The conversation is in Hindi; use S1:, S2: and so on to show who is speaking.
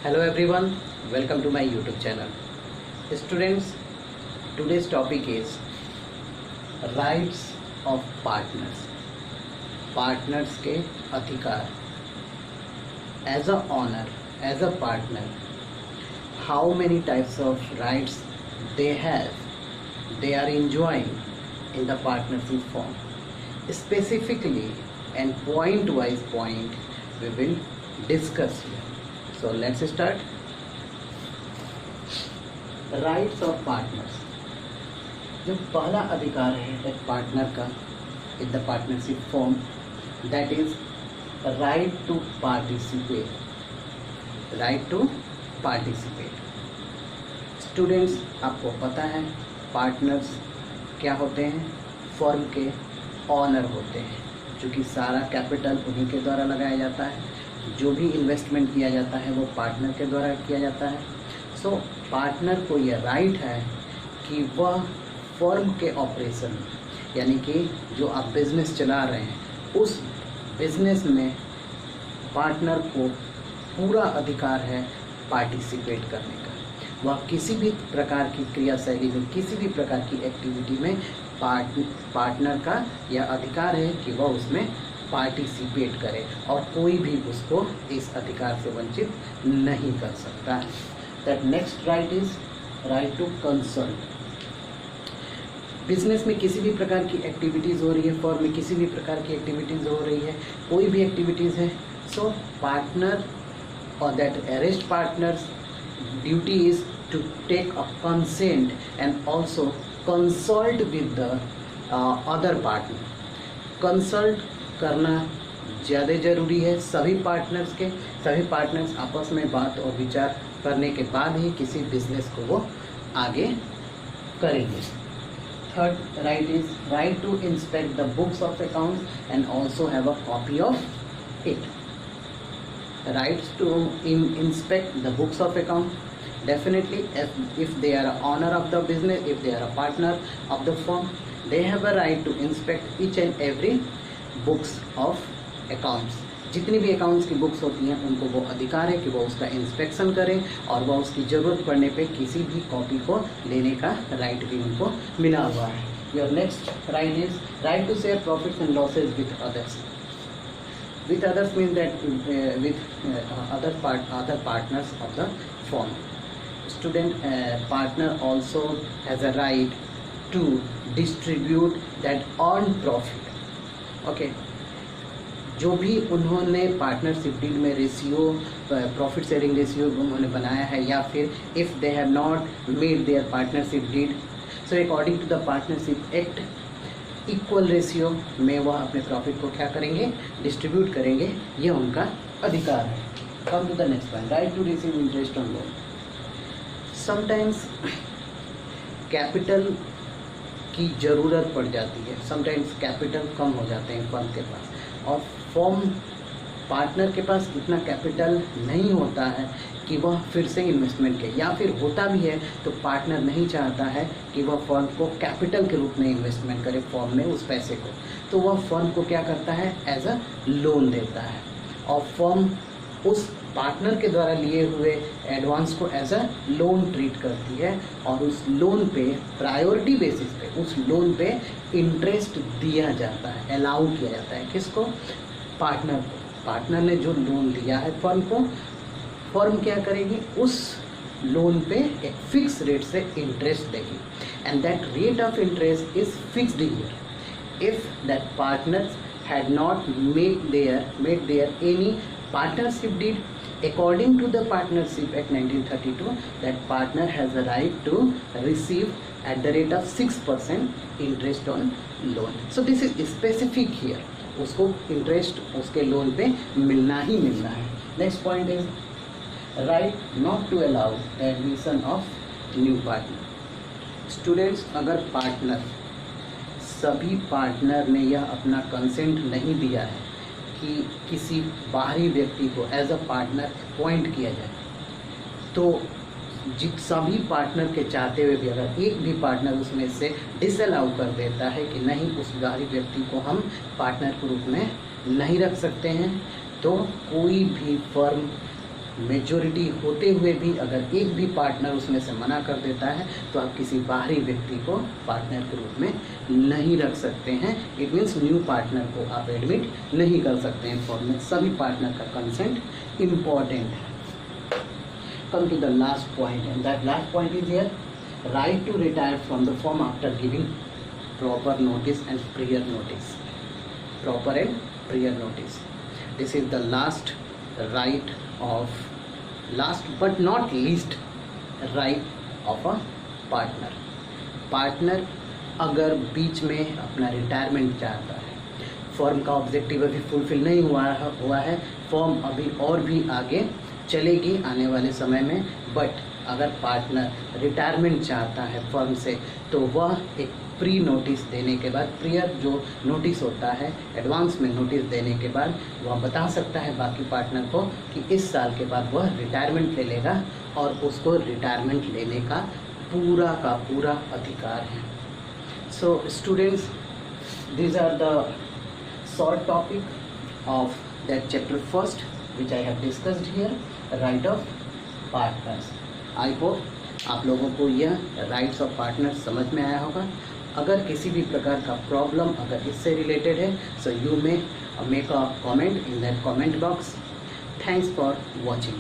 S1: Hello everyone, welcome to my YouTube channel. Students, today's topic is rights of partners. Partners के अधिकार. As a owner, as a partner, how many types of rights they have, they are enjoying in the partnership form. Specifically and point-wise point we will discuss here. So let's start. Rights of partners. जो पहला अधिकार है एक पार्टनर का in the partnership form, that is right to participate. Right to participate. Students, आपको पता है पार्टनर्स क्या होते हैं? फर्म के ऑनर होते हैं, क्योंकि सारा कैपिटल उन्हीं के द्वारा लगाया जाता है, जो भी इन्वेस्टमेंट किया जाता है वो पार्टनर के द्वारा किया जाता है. सो पार्टनर को यह राइट है कि वह फर्म के ऑपरेशन यानी कि जो आप बिज़नेस चला रहे हैं उस बिज़नेस में पार्टनर को पूरा अधिकार है पार्टिसिपेट करने का. वह किसी भी प्रकार की क्रियाशैली में, किसी भी प्रकार की एक्टिविटी में पार्टनर का यह अधिकार है कि वह उसमें पार्टिसिपेट करे और कोई भी उसको इस अधिकार से वंचित नहीं कर सकता. That next right is right to consult. Business में किसी भी प्रकार की एक्टिविटीज़ हो रही है, फर्म में किसी भी प्रकार की एक्टिविटीज़ हो रही है, कोई भी एक्टिविटीज़ है, सो पार्टनर और that arrest partners duty is to take a consent and also consult with the other partner. Consult करना ज़्यादा ज़रूरी है. सभी पार्टनर्स आपस में बात और विचार करने के बाद ही किसी बिजनेस को वो आगे करेंगे. Third right is right to inspect the books of accounts and also have a copy of it. Rights to inspect the books of account. Definitely, if they are a owner of the business, if they are a partner of the firm, they have a right to inspect each and every books of accounts. जितनी भी अकाउंट्स की बुक्स होती हैं उनको वो अधिकार है कि वो उसका इंस्पेक्शन करें और वह उसकी ज़रूरत पड़ने पे किसी भी कॉपी को लेने का राइट भी उनको मिला हुआ है. Your next right is right to share profits and losses with others. With others means that with other partners of the firm. Student partner also has a right to distribute that earned profit. Okay. जो भी उन्होंने पार्टनरशिप डील में रेशियो, प्रॉफिट शेयरिंग रेशियो उन्होंने बनाया है, या फिर if they have not made their partnership deal, so according to the partnership act equal ratio में वह अपने प्रॉफिट को क्या करेंगे, डिस्ट्रीब्यूट करेंगे. ये उनका अधिकार है. Come to the next point, right to receive interest on loan. Sometimes capital की ज़रूरत पड़ जाती है, समटाइम्स कैपिटल कम हो जाते हैं फर्म के पास और फर्म पार्टनर के पास इतना कैपिटल नहीं होता है कि वह फिर से इन्वेस्टमेंट करे, या फिर होता भी है तो पार्टनर नहीं चाहता है कि वह फर्म को कैपिटल के रूप में इन्वेस्टमेंट करे फर्म में उस पैसे को, तो वह फर्म को क्या करता है, एज अ लोन देता है और फर्म उस पार्टनर के द्वारा लिए हुए एडवांस को एज अ लोन ट्रीट करती है और उस लोन पे प्रायोरिटी बेसिस पे उस लोन पे इंटरेस्ट दिया जाता है, अलाउ किया जाता है. किसको? पार्टनर को. पार्टनर ने जो लोन दिया है फर्म को, फर्म क्या करेगी, उस लोन पे एक फिक्स रेट से इंटरेस्ट देगी and that rate of interest is fixed here. If that partners had not made their any partnership deed according to the partnership act 1932, that partner has a right to receive at the rate of 6% interest on loan. So this is specific here. उसको इंटरेस्ट उसके लोन पे मिलना ही मिलना है. Next point is right not to allow admission of new partner. Students, अगर सभी पार्टनर ने यह अपना कंसेंट नहीं दिया है कि किसी बाहरी व्यक्ति को एज अ पार्टनर अपॉइंट किया जाए, तो सभी पार्टनर के चाहते हुए भी अगर एक भी पार्टनर उसमें से डिसअलाउ कर देता है कि नहीं, उस बाहरी व्यक्ति को हम पार्टनर के रूप में नहीं रख सकते हैं, तो कोई भी फर्म मेजॉरिटी होते हुए भी अगर एक भी पार्टनर उसमें से मना कर देता है तो आप किसी बाहरी व्यक्ति को पार्टनर के रूप में नहीं रख सकते हैं। इट मीन्स न्यू पार्टनर को आप एडमिट नहीं कर सकते हैं। फॉर्म में सभी पार्टनर का कंसेंट इम्पॉर्टेंट है। Come to the last point, and that last point is here, right to retire from the firm after giving proper notice and prior notice. Proper and prior notice. This is the last right of, last but not least right of a partner. Partner अगर बीच में अपना रिटायरमेंट चाहता है, फर्म का ऑब्जेक्टिव अभी फुलफिल नहीं हुआ है, फर्म अभी और भी आगे चलेगी आने वाले समय में, बट अगर पार्टनर रिटायरमेंट चाहता है फर्म से तो वह एक प्री नोटिस देने के बाद, प्रियर जो नोटिस होता है एडवांस में नोटिस देने के बाद वह बता सकता है बाकी पार्टनर को कि इस साल के बाद वह रिटायरमेंट ले लेगा और उसको रिटायरमेंट लेने का पूरा अधिकार है। So students, these are the short topic of that chapter first which I have discussed here, right of partners. I hope आप लोगों को यह राइट्स ऑफ पार्टनर समझ में आया होगा। अगर किसी भी प्रकार का प्रॉब्लम अगर इससे रिलेटेड है, so you may make a comment in that comment box. Thanks for watching.